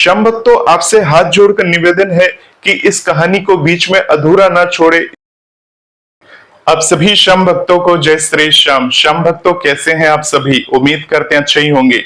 शम भक्तों, आपसे हाथ जोड़कर निवेदन है कि इस कहानी को बीच में अधूरा ना छोड़े। आप सभी शम भक्तों को जय श्री श्याम। शम भक्तों, कैसे हैं आप सभी? उम्मीद करते हैं अच्छे ही होंगे।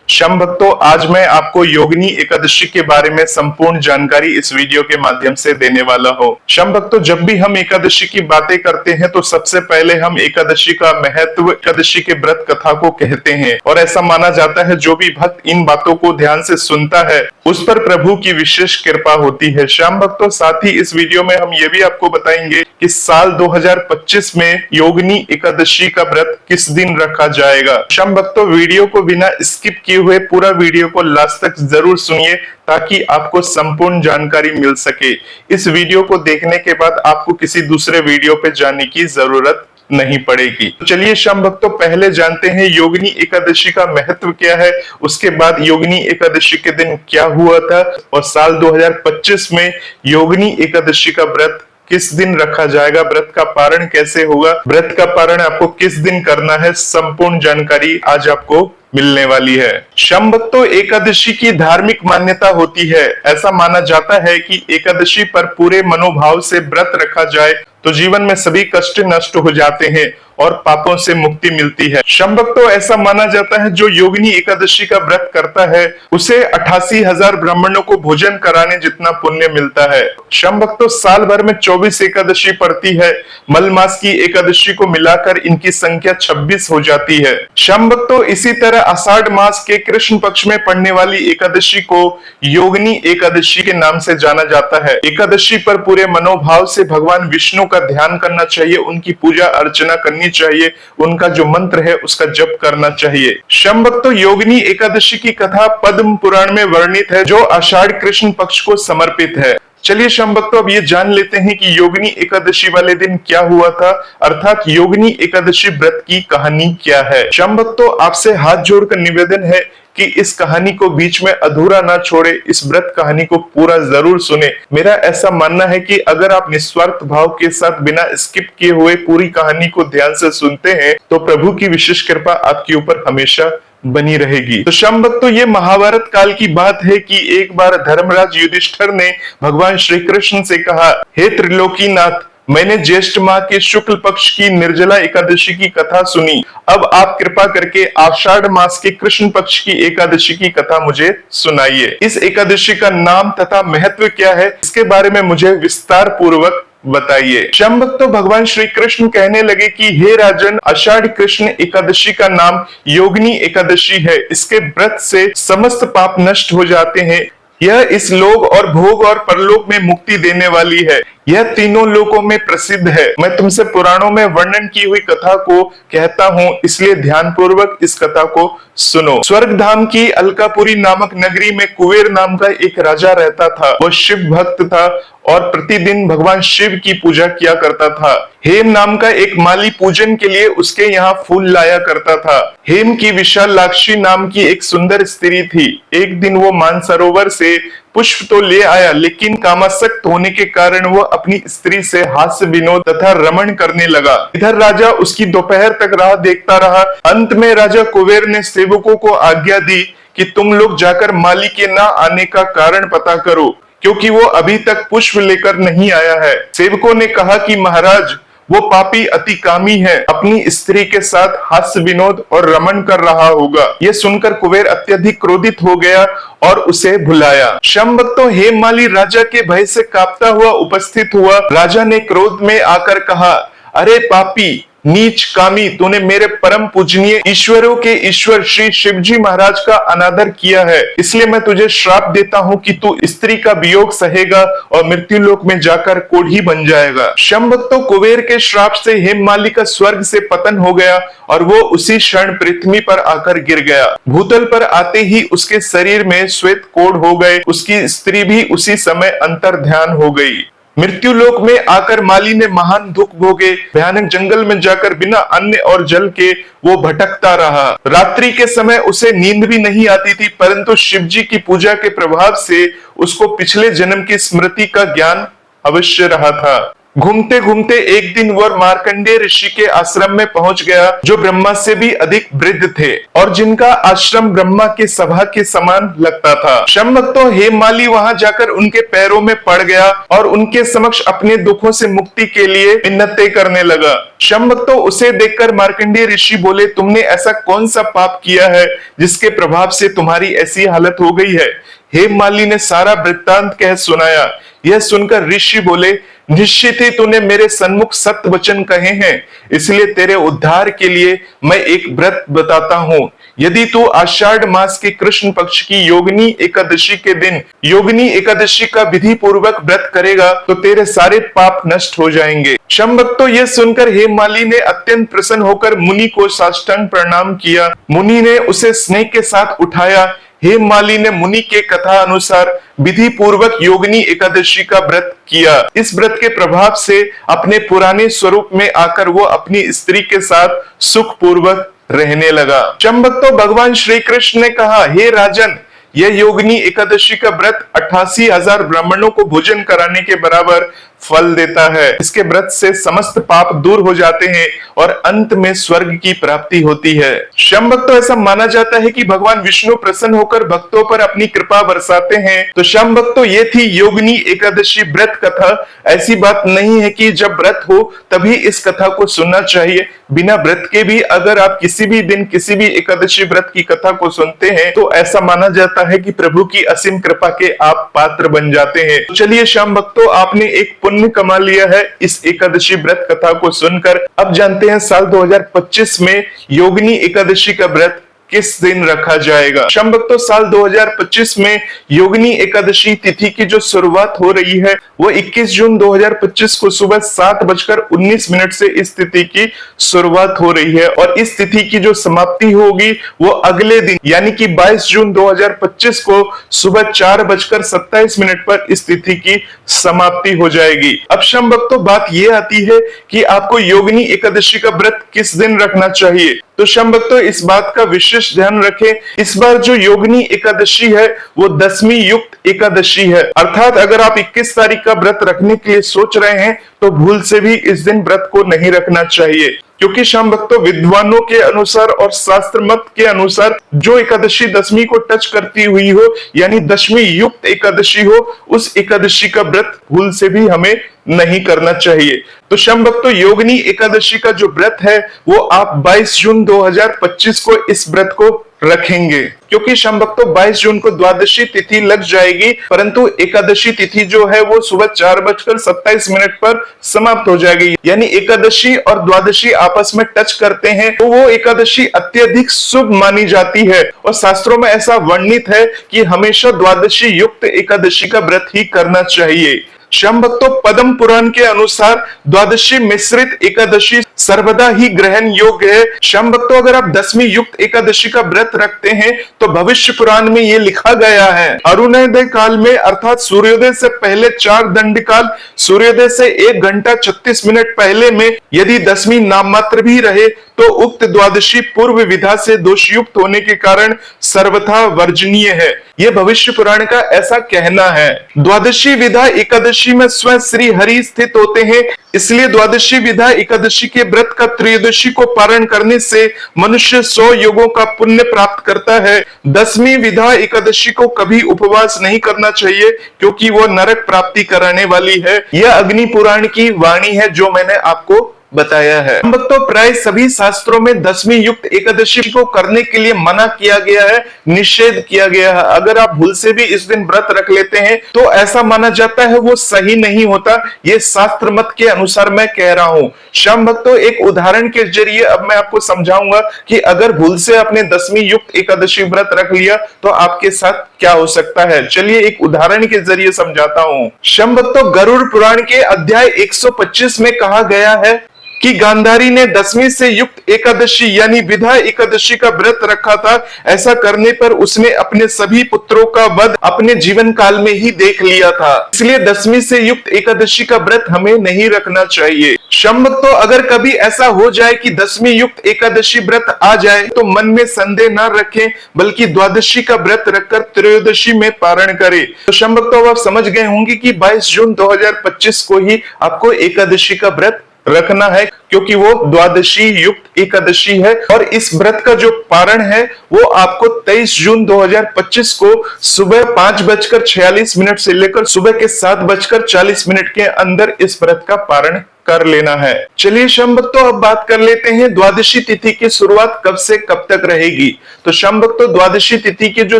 शम भक्तों, आज मैं आपको योगिनी एकादशी के बारे में संपूर्ण जानकारी इस वीडियो के माध्यम से देने वाला हूँ। शम भक्तों, जब भी हम एकादशी की बातें करते हैं तो सबसे पहले हम एकादशी का महत्व, एकादशी के व्रत कथा को कहते हैं और ऐसा माना जाता है जो भी भक्त इन बातों को ध्यान से सुनता है उस पर प्रभु की विशेष कृपा होती है। शम भक्तों, साथ ही इस वीडियो में हम ये भी आपको बताएंगे कि साल 2025 में योगिनी एकादशी का व्रत किस दिन रखा जाएगा। शम भक्तों, वीडियो को बिना स्किप किए हुए पूरा वीडियो को लास्ट तक जरूर सुनिए ताकि आपको संपूर्ण जानकारी मिल सके। इस वीडियो को देखने के बाद आपको किसी दूसरे वीडियो पे जाने की जरूरत नहीं पड़ेगी। तो चलिए शम भक्तों, पहले जानते हैं योगिनी एकादशी का महत्व क्या है, उसके बाद योगिनी एकादशी के दिन क्या हुआ था और साल 2025 में योगिनी एकादशी का व्रत किस दिन रखा जाएगा, व्रत का पारण कैसे होगा, व्रत का पारण आपको किस दिन करना है, संपूर्ण जानकारी आज आपको मिलने वाली है। शम भक्तों, एकादशी की धार्मिक मान्यता होती है। ऐसा माना जाता है कि एकादशी पर पूरे मनोभाव से व्रत रखा जाए तो जीवन में सभी कष्ट नष्ट हो जाते हैं और पापों से मुक्ति मिलती है। शम भक्तों, ऐसा माना जाता है जो योगिनी एकादशी का व्रत करता है उसे 88,000 ब्राह्मणों को भोजन कराने जितना पुण्य मिलता है। शम भक्तों, साल भर में 24 एकादशी पड़ती है। मल मास की एकादशी को मिलाकर इनकी संख्या 26 हो जाती है। शम भक्तों, इसी तरह आषाढ़ मास के कृष्ण पक्ष में पड़ने वाली एकादशी को योगिनी एकादशी के नाम से जाना जाता है। एकादशी पर पूरे मनोभाव से भगवान विष्णु का ध्यान करना चाहिए, उनकी पूजा अर्चना करनी चाहिए, उनका जो मंत्र है उसका जप करना चाहिए। शम भक्तों, योगिनी एकादशी की कथा पद्म पुराण में वर्णित है जो आषाढ़ कृष्ण पक्ष को समर्पित है। चलिए शम भक्तों, अब ये जान लेते हैं कि योगिनी एकादशी वाले दिन क्या हुआ था, अर्थात योगिनी एकादशी व्रत की कहानी क्या है। शम भक्तों, आपसे हाथ जोड़कर निवेदन है कि इस कहानी को बीच में अधूरा ना छोड़े, इस व्रत कहानी को पूरा जरूर सुने। मेरा ऐसा मानना है कि अगर आप निस्वार्थ भाव के साथ बिना स्किप किए हुए पूरी कहानी को ध्यान से सुनते हैं तो प्रभु की विशेष कृपा आपके ऊपर हमेशा बनी रहेगी। तो शम भक्तों, ये महाभारत काल की बात है कि एक बार धर्मराज युधिष्ठिर ने भगवान श्री कृष्ण से कहा, हे त्रिलोकीनाथ, मैंने ज्येष्ठ माह के शुक्ल पक्ष की निर्जला एकादशी की कथा सुनी। अब आप कृपा करके आषाढ़ मास के कृष्ण पक्ष की एकादशी की कथा मुझे सुनाइए। इस एकादशी का नाम तथा महत्व क्या है, इसके बारे में मुझे विस्तार पूर्वक बताइए। शम भक्तों, भगवान श्री कृष्ण कहने लगे कि हे राजन, आषाढ़ कृष्ण एकादशी का नाम योगिनी एकादशी है। इसके व्रत से समस्त पाप नष्ट हो जाते हैं। यह इस लोक और भोग और परलोक में मुक्ति देने वाली है। यह तीनों लोकों में प्रसिद्ध है। मैं तुमसे पुराणों में वर्णन की हुई कथा को कहता हूँ, इसलिए ध्यानपूर्वक इस कथा को सुनो। स्वर्ग धाम की अलकापुरी नामक नगरी में कुबेर नाम का एक राजा रहता था। वह शिव भक्त था और प्रतिदिन भगवान शिव की पूजा किया करता था। हेम नाम का एक माली पूजन के लिए उसके यहाँ फूल लाया करता था। हेम की विशालाक्षी नाम की एक सुंदर स्त्री थी। एक दिन वो मानसरोवर से पुष्प तो ले आया, लेकिन कामासक्त होने के कारण वह अपनी स्त्री से हास्य विनोद तथा रमण करने लगा। इधर राजा उसकी दोपहर तक राह देखता रहा। अंत में राजा कुबेर ने सेवकों को आज्ञा दी कि तुम लोग जाकर माली के ना आने का कारण पता करो, क्योंकि वो अभी तक पुष्प लेकर नहीं आया है। सेवकों ने कहा कि महाराज, वो पापी अति कामी है, अपनी स्त्री के साथ हास्य विनोद और रमण कर रहा होगा। ये सुनकर कुबेर अत्यधिक क्रोधित हो गया और उसे भुलाया। शम भक्तों, हेममाली राजा के भय से कांपता हुआ उपस्थित हुआ। राजा ने क्रोध में आकर कहा, अरे पापी, नीच कामी, तूने मेरे परम पूजनीय ईश्वरों के ईश्वर श्री शिवजी महाराज का अनादर किया है। इसलिए मैं तुझे श्राप देता हूँ कि तू स्त्री का वियोग सहेगा और मृत्यु लोक में जाकर कोढ़ी बन जाएगा। शम भक्तों, कुबेर के श्राप से हेममाली का स्वर्ग से पतन हो गया और वो उसी क्षण पृथ्वी पर आकर गिर गया। भूतल पर आते ही उसके शरीर में श्वेत कोढ़ हो गए। उसकी स्त्री भी उसी समय अंतर ध्यान हो गई। मृत्यु लोक में आकर माली ने महान दुख भोगे। भयानक जंगल में जाकर बिना अन्न और जल के वो भटकता रहा। रात्रि के समय उसे नींद भी नहीं आती थी, परंतु शिवजी की पूजा के प्रभाव से उसको पिछले जन्म की स्मृति का ज्ञान अवश्य रहा था। घूमते घूमते एक दिन वह मार्कंडेय ऋषि के आश्रम में पहुंच गया, जो ब्रह्मा से भी अधिक वृद्ध थे और जिनका आश्रम ब्रह्मा के सभा के समान लगता था। शंभक्तो हेममाली वहां जाकर उनके पैरों में पड़ गया और उनके समक्ष अपने दुखों से मुक्ति के लिए मिन्नतें करने लगा। शंभक्तो उसे देखकर मार्कंडेय ऋषि बोले, तुमने ऐसा कौन सा पाप किया है जिसके प्रभाव से तुम्हारी ऐसी हालत हो गई है? हेममाली ने सारा वृत्तांत कह सुनाया। यह सुनकर ऋषि बोले, निश्चित ही तूने मेरे सन्मुख सत्य वचन कहे हैं, इसलिए तेरे उद्धार के लिए मैं एक व्रत बताता हूँ। यदि तू आषाढ़ मास के कृष्ण पक्ष की योगिनी एकादशी के दिन योगिनी एकादशी का विधि पूर्वक व्रत करेगा तो तेरे सारे पाप नष्ट हो जाएंगे। शंभक्तो यह सुनकर हेममाली ने अत्यंत प्रसन्न होकर मुनि को साष्टांग प्रणाम किया। मुनि ने उसे स्नेह के साथ उठाया। हेममाली ने मुनि के कथा अनुसार विधि पूर्वक योगिनी एकादशी का व्रत किया। इस व्रत के प्रभाव से अपने पुराने स्वरूप में आकर वो अपनी स्त्री के साथ सुख पूर्वक रहने लगा। शंभक्तो भगवान श्री कृष्ण ने कहा, हे राजन, यह योगिनी एकादशी का व्रत 88,000 ब्राह्मणों को भोजन कराने के बराबर फल देता है। इसके व्रत से समस्त पाप दूर हो जाते हैं और अंत में स्वर्ग की प्राप्ति होती है। शंभक्तो ऐसा माना जाता है कि भगवान विष्णु प्रसन्न होकर भक्तों पर अपनी कृपा बरसाते हैं। तो शंभक्तो ये थी योगिनी एकादशी व्रत कथा। ऐसी बात नहीं है कि जब व्रत हो तभी इस कथा को सुनना चाहिए। बिना व्रत के भी अगर आप किसी भी दिन किसी भी एकादशी व्रत की कथा को सुनते हैं तो ऐसा माना जाता है कि प्रभु की असीम कृपा के आप पात्र बन जाते हैं। तो चलिए शंभक्तो, आपने एक पुण्य कमा लिया है इस एकादशी व्रत कथा को सुनकर। अब जानते हैं साल 2025 में योगिनी एकादशी का व्रत किस दिन रखा जाएगा। शंभक्तो, साल 2025 में योगिनी एकादशी तिथि की जो शुरुआत हो रही है वो 21 जून 2025 को सुबह 7:19 से इस तिथि की शुरुआत हो रही है और इस तिथि की जो समाप्ति होगी वो अगले दिन यानी कि 22 जून 2025 को सुबह 4:27 पर इस तिथि की समाप्ति हो जाएगी। अब शंभक्तो, बात ये आती है कि आपको योगिनी एकादशी का व्रत किस दिन रखना चाहिए। तो शंभक्तो, इस बात का विशेष ध्यान रखें, इस बार जो योगिनी एकादशी है वो 10वीं युक्त एकादशी है। अर्थात अगर आप 21 तारीख का व्रत रखने के लिए सोच रहे हैं तो भूल से भी इस दिन व्रत को नहीं रखना चाहिए, क्योंकि शंभक्तो, विद्वानों के अनुसार और शास्त्र मत के अनुसार जो एकादशी 10वीं को टच करती हुई हो यानी 10वीं युक्त एकादशी हो, उस एकादशी का व्रत भूल से भी हमें नहीं करना चाहिए। तो शंभक्तो, योगिनी एकादशी का जो व्रत है वो आप 22 जून 2025 को इस व्रत को रखेंगे, क्योंकि शंभक्तो 22 जून को द्वादशी तिथि लग जाएगी, परंतु एकादशी तिथि जो है वो सुबह 4:27 पर समाप्त हो जाएगी। यानी एकादशी और द्वादशी आपस में टच करते हैं तो वो एकादशी अत्यधिक शुभ मानी जाती है और शास्त्रों में ऐसा वर्णित है कि हमेशा द्वादशी युक्त एकादशी का व्रत ही करना चाहिए। शंभक्तो, पद्म पुराण के अनुसार द्वादशी मिश्रित एकादशी सर्वदा ही ग्रहण योग्य है। शंभक्तो, अगर आप 10वीं युक्त एकादशी का व्रत रखते हैं तो भविष्य पुराण में ये लिखा गया है, अरुणोदय काल में अर्थात सूर्योदय से पहले 4 दंड काल, सूर्योदय से 1 घंटा 36 मिनट पहले में यदि 10वीं नाम मात्र भी रहे तो उक्त द्वादशी पूर्व विधा से दोषयुक्त होने के कारण सर्वथा वर्जनीय है। यह भविष्य पुराण का ऐसा कहना है। द्वादशी विधा एकादशी में स्वयं श्री हरि स्थित होते हैं, इसलिए द्वादशी विधा एकादशी के व्रत का त्रयोदशी को पारण करने से मनुष्य 100 योगों का पुण्य प्राप्त करता है। 10वीं विधा एकादशी को कभी उपवास नहीं करना चाहिए, क्योंकि वो नरक प्राप्ति कराने वाली है। यह अग्नि पुराण की वाणी है जो मैंने आपको बताया है। तो प्राय सभी शास्त्रों में 10वीं युक्त एकादशी को करने के लिए मना किया गया है, निषेध किया गया है। अगर आप भूल से भी इस दिन व्रत रख लेते हैं तो ऐसा माना जाता है वो सही नहीं होता। ये शास्त्र मत के अनुसार मैं कह रहा हूं। शंभक्तो, एक उदाहरण के जरिए अब मैं आपको समझाऊंगा कि अगर भूल से आपने 10वीं युक्त एकादशी व्रत रख लिया तो आपके साथ क्या हो सकता है। चलिए एक उदाहरण के जरिए समझाता हूं। शंभक्तो, गरुड़ पुराण के अध्याय 125 में कहा गया है कि कि गांधारी ने 10वीं से युक्त एकादशी यानी विधा एकादशी का व्रत रखा था। ऐसा करने पर उसने अपने सभी पुत्रों का वध अपने जीवन काल में ही देख लिया था। इसलिए 10वीं से युक्त एकादशी का व्रत हमें नहीं रखना चाहिए। शम भक्तों, अगर कभी ऐसा हो जाए कि 10वीं युक्त एकादशी व्रत आ जाए तो मन में संदेह न रखें, बल्कि द्वादशी का व्रत रखकर त्रयोदशी में पारण करें। तो शम भक्तों, आप समझ गए होंगे कि 22 जून 2025 को ही आपको एकादशी का व्रत रखना है, क्योंकि वो द्वादशी युक्त एकादशी है। और इस व्रत का जो पारण है वो आपको 23 जून 2025 को सुबह 5:46 से लेकर सुबह के 7:40 के अंदर इस व्रत का पारण कर लेना है। चलिए शम भक्तों, अब बात कर लेते हैं द्वादशी तिथि की शुरुआत कब से कब तक रहेगी। तो शम भक्तों, द्वादशी तिथि की जो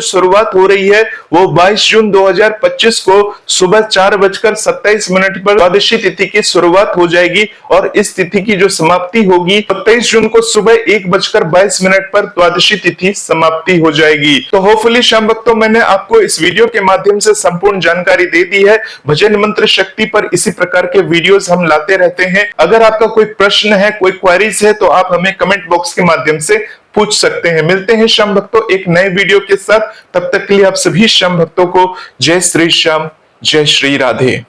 शुरुआत हो रही है वो 22 जून 2025 को सुबह 4:27 पर द्वादशी तिथि की शुरुआत हो जाएगी और इस तिथि की जो समाप्ति होगी 23 जून को सुबह 1:22 पर द्वादशी तिथि समाप्ति हो जाएगी। तो होपफुली शम भक्तों, मैंने आपको इस वीडियो के माध्यम से संपूर्ण जानकारी दे दी है। भजन मंत्र शक्ति पर इसी प्रकार के वीडियोस हम लाते रहते हैं। अगर आपका कोई प्रश्न है, कोई क्वेरीज है, तो आप हमें कमेंट बॉक्स के माध्यम से पूछ सकते हैं। मिलते हैं शम भक्तों एक नए वीडियो के साथ। तब तक के लिए आप सभी शम भक्तों को जय श्री श्याम, जय श्री राधे।